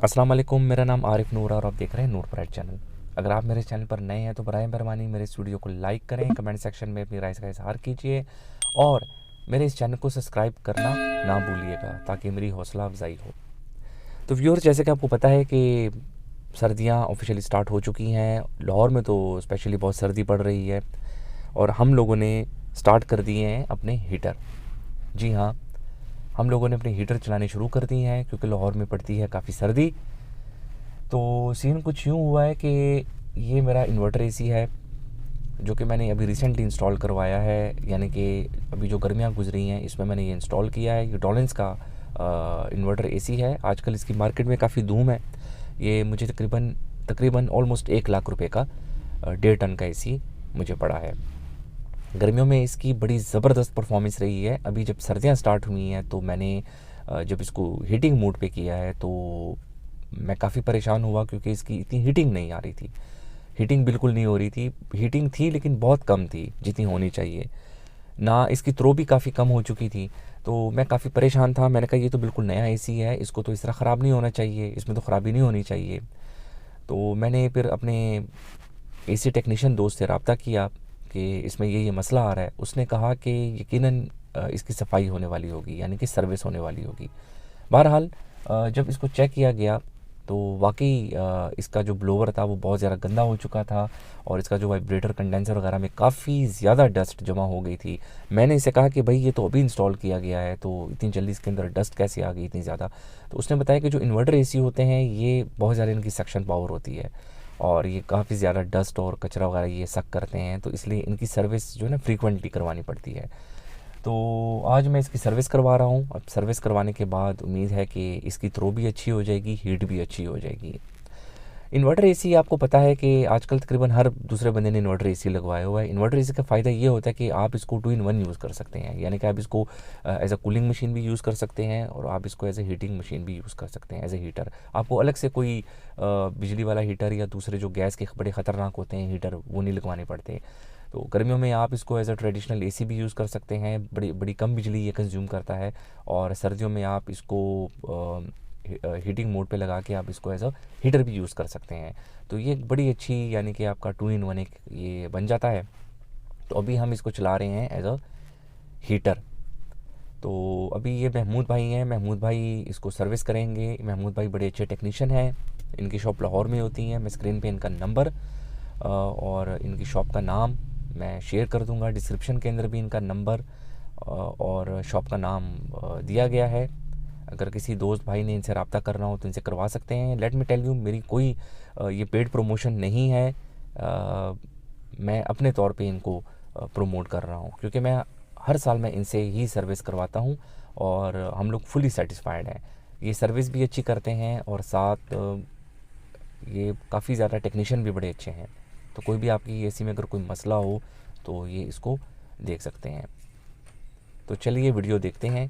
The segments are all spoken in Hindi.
अस्सलाम वालेकुम। मेरा नाम आरिफ नूर है और आप देख रहे हैं नूर प्राइड चैनल। अगर आप मेरे चैनल पर नए हैं तो बराए मेहरबानी मेरे इस वीडियो को लाइक करें, कमेंट सेक्शन में अपनी राय का इजहार कीजिए और मेरे इस चैनल को सब्सक्राइब करना ना भूलिएगा ताकि मेरी हौसला अफजाई हो। तो व्यूअर्स, जैसे कि आपको पता है कि सर्दियां ऑफिशियली स्टार्ट हो चुकी हैं। लाहौर में तो स्पेशली बहुत सर्दी पड़ रही है और हम लोगों ने स्टार्ट कर दिए हैं अपने हीटर। जी हाँ, हम लोगों ने अपने हीटर चलाने शुरू कर दिए हैं क्योंकि लाहौर में पड़ती है काफ़ी सर्दी। तो सीन कुछ यूँ हुआ है कि ये मेरा इन्वर्टर एसी है जो कि मैंने अभी रिसेंटली इंस्टॉल करवाया है, यानी कि अभी जो गर्मियाँ गुजरी हैं इसमें मैंने ये इंस्टॉल किया है। ये डॉलेंस का इन्वर्टर एसी है। आजकल इसकी मार्केट में काफ़ी धूम है। ये मुझे तकरीबन तकरीबन ऑलमोस्ट 1 लाख रुपए का 1.5 टन का एसी मुझे पड़ा है। गर्मियों में इसकी बड़ी ज़बरदस्त परफॉर्मेंस रही है। अभी जब सर्दियाँ स्टार्ट हुई हैं तो मैंने जब इसको हीटिंग मोड पे किया है तो मैं काफ़ी परेशान हुआ क्योंकि इसकी इतनी हीटिंग नहीं आ रही थी। हीटिंग बिल्कुल नहीं हो रही थी। हीटिंग थी लेकिन बहुत कम थी जितनी होनी चाहिए। ना इसकी थ्रो भी काफ़ी कम हो चुकी थी। तो मैं काफ़ी परेशान था। मैंने कहा ये तो बिल्कुल नया एसी है, इसको तो इस तरह ख़राब नहीं होना चाहिए, इसमें तो ख़राबी नहीं होनी चाहिए। तो मैंने फिर अपने एसी टेक्नीशियन दोस्त से रब्ता किया कि इसमें ये मसला आ रहा है। उसने कहा कि यकीनन इसकी सफाई होने वाली होगी, यानी कि सर्विस होने वाली होगी। बहरहाल जब इसको चेक किया गया तो वाकई इसका जो ब्लोवर था वो बहुत ज़्यादा गंदा हो चुका था और इसका जो वाइब्रेटर कंडेंसर वगैरह में काफ़ी ज़्यादा डस्ट जमा हो गई थी। मैंने इसे कहा कि भाई ये तो अभी इंस्टॉल किया गया है तो इतनी जल्दी इसके अंदर डस्ट कैसे आ गई इतनी ज़्यादा। तो उसने बताया कि जो इन्वर्टर एसी होते हैं ये बहुत ज़्यादा इनकी सक्शन पावर होती है और ये काफ़ी ज़्यादा डस्ट और कचरा वगैरह ये सक करते हैं, तो इसलिए इनकी सर्विस जो है ना फ्रीक्वेंटली करवानी पड़ती है। तो आज मैं इसकी सर्विस करवा रहा हूँ। अब सर्विस करवाने के बाद उम्मीद है कि इसकी थ्रो भी अच्छी हो जाएगी, हीट भी अच्छी हो जाएगी। इन्वर्टर एसी आपको पता है कि आजकल तकरीबन हर दूसरे बंदे ने इन्वर्टर एसी लगवाया हुआ है। इन्वर्टर एसी का फ़ायदा ये होता है कि आप इसको 2 in 1 यूज़ कर सकते हैं, यानी कि आप इसको एज अ कूलिंग मशीन भी यूज़ कर सकते हैं और आप इसको एज ए हीटिंग मशीन भी यूज़ कर सकते हैं, एज ए हीटर। आपको अलग से कोई बिजली वाला हीटर या दूसरे जो गैस के बड़े ख़तरनाक होते हैं हीटर वो नहीं लगवाने पड़ते। तो गर्मियों में आप इसको एज अ ट्रेडिशनल एसी भी यूज़ कर सकते हैं। बड़ी बड़ी कम बिजली ये कंज्यूम करता है और सर्दियों में आप इसको हीटिंग मोड पे लगा के आप इसको एज अ हीटर भी यूज़ कर सकते हैं। तो ये एक बड़ी अच्छी, यानी कि आपका 2 in 1 एक ये बन जाता है। तो अभी हम इसको चला रहे हैं एज अ हीटर। तो अभी ये महमूद भाई हैं, महमूद भाई इसको सर्विस करेंगे। महमूद भाई बड़े अच्छे टेक्नीशियन हैं। इनकी शॉप लाहौर में होती है। मैं स्क्रीन पे इनका नंबर और इनकी शॉप का नाम मैं शेयर कर दूंगा। डिस्क्रिप्शन के अंदर भी इनका नंबर और शॉप का नाम दिया गया है। अगर किसी दोस्त भाई ने इनसे रब्ता करना हो तो इनसे करवा सकते हैं। लेट मी टेल यू, मेरी कोई ये पेड प्रमोशन नहीं है। मैं अपने तौर पे इनको प्रमोट कर रहा हूँ क्योंकि मैं हर साल मैं इनसे ही सर्विस करवाता हूँ और हम लोग फुली सेटिस्फाइड हैं। ये सर्विस भी अच्छी करते हैं और साथ ये काफ़ी ज़्यादा टेक्नीशियन भी बड़े अच्छे हैं। तो कोई भी आपकी एसी में अगर कोई मसला हो तो ये इसको देख सकते हैं। तो चलिए वीडियो देखते हैं।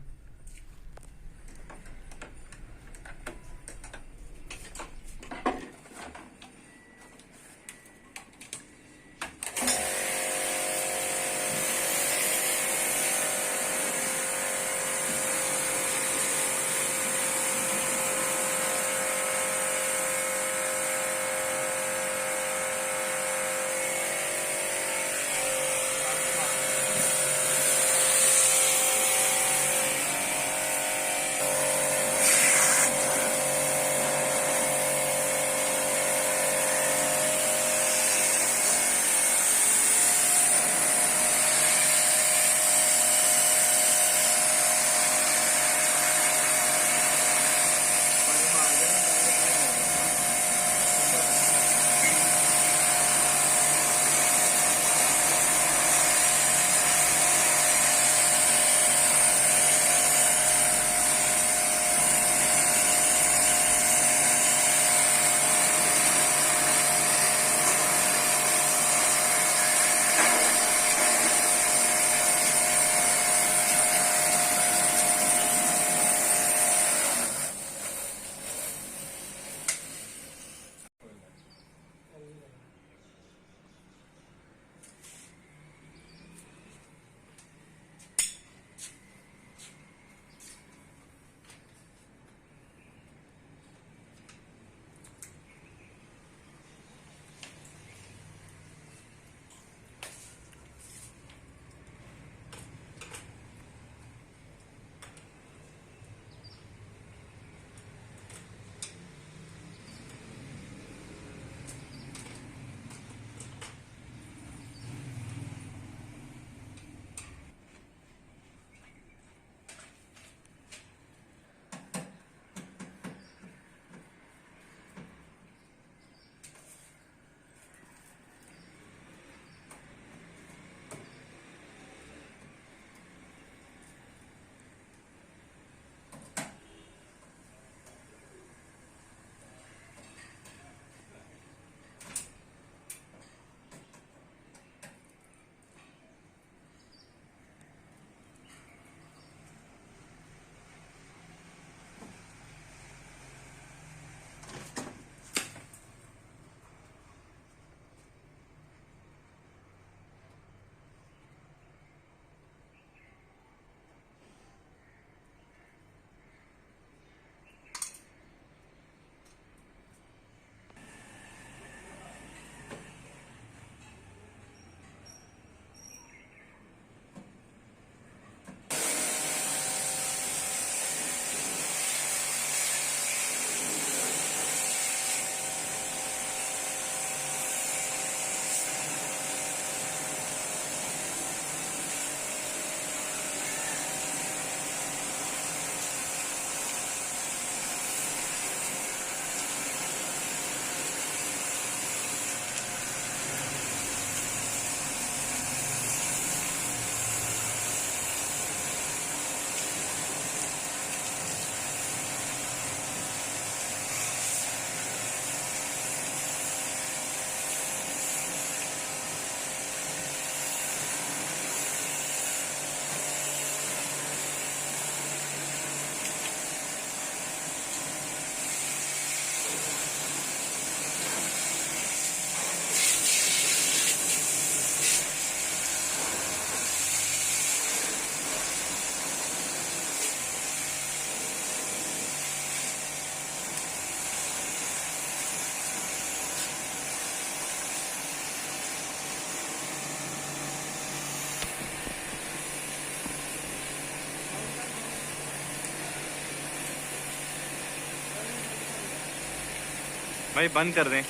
भाई बंद कर दें।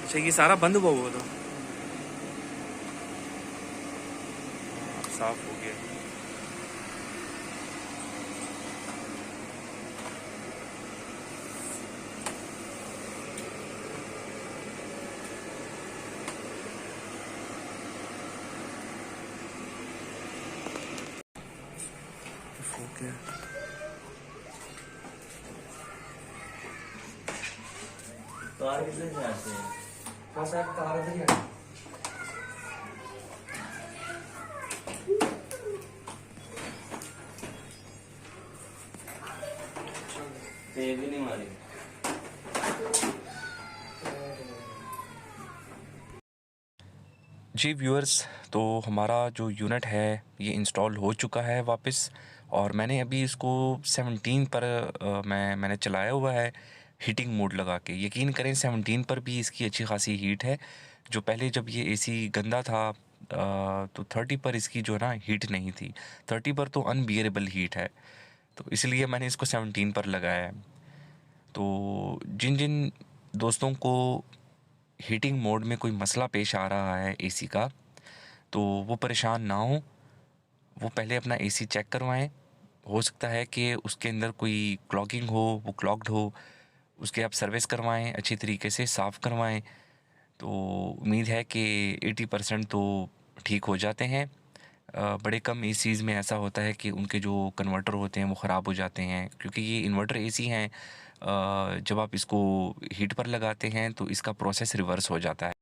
अच्छा ये सारा बंद हुआ हुआ तो साफ हो गया। हो गया। तार कितने से आते हैं? हाँ साहब तार भी है। तेज भी नहीं मारी। जी व्यूअर्स, तो हमारा जो यूनिट है ये इंस्टॉल हो चुका है वापस, और मैंने अभी इसको 17 पर मैंने चलाया हुआ है हीटिंग मोड लगा के। यकीन करें 17 पर भी इसकी अच्छी खासी हीट है। जो पहले जब ये एसी गंदा था तो 30 पर इसकी जो है ना हीट नहीं थी, 30 पर तो अनबियरेबल हीट है, तो इसलिए मैंने इसको 17 पर लगाया है। तो जिन जिन दोस्तों को हीटिंग मोड में कोई मसला पेश आ रहा है एसी का, तो वो परेशान ना हो, वो पहले अपना एसी चेक करवाएं। हो सकता है कि उसके अंदर कोई क्लॉगिंग हो, वो क्लॉग्ड हो, उसके आप सर्विस करवाएं, अच्छी तरीके से साफ़ करवाएं। तो उम्मीद है कि 80% तो ठीक हो जाते हैं। बड़े कम एसीज़ में ऐसा होता है कि उनके जो कन्वर्टर होते हैं वो ख़राब हो जाते हैं, क्योंकि ये इन्वर्टर एसी हैं। जब आप इसको हीट पर लगाते हैं तो इसका प्रोसेस रिवर्स हो जाता है।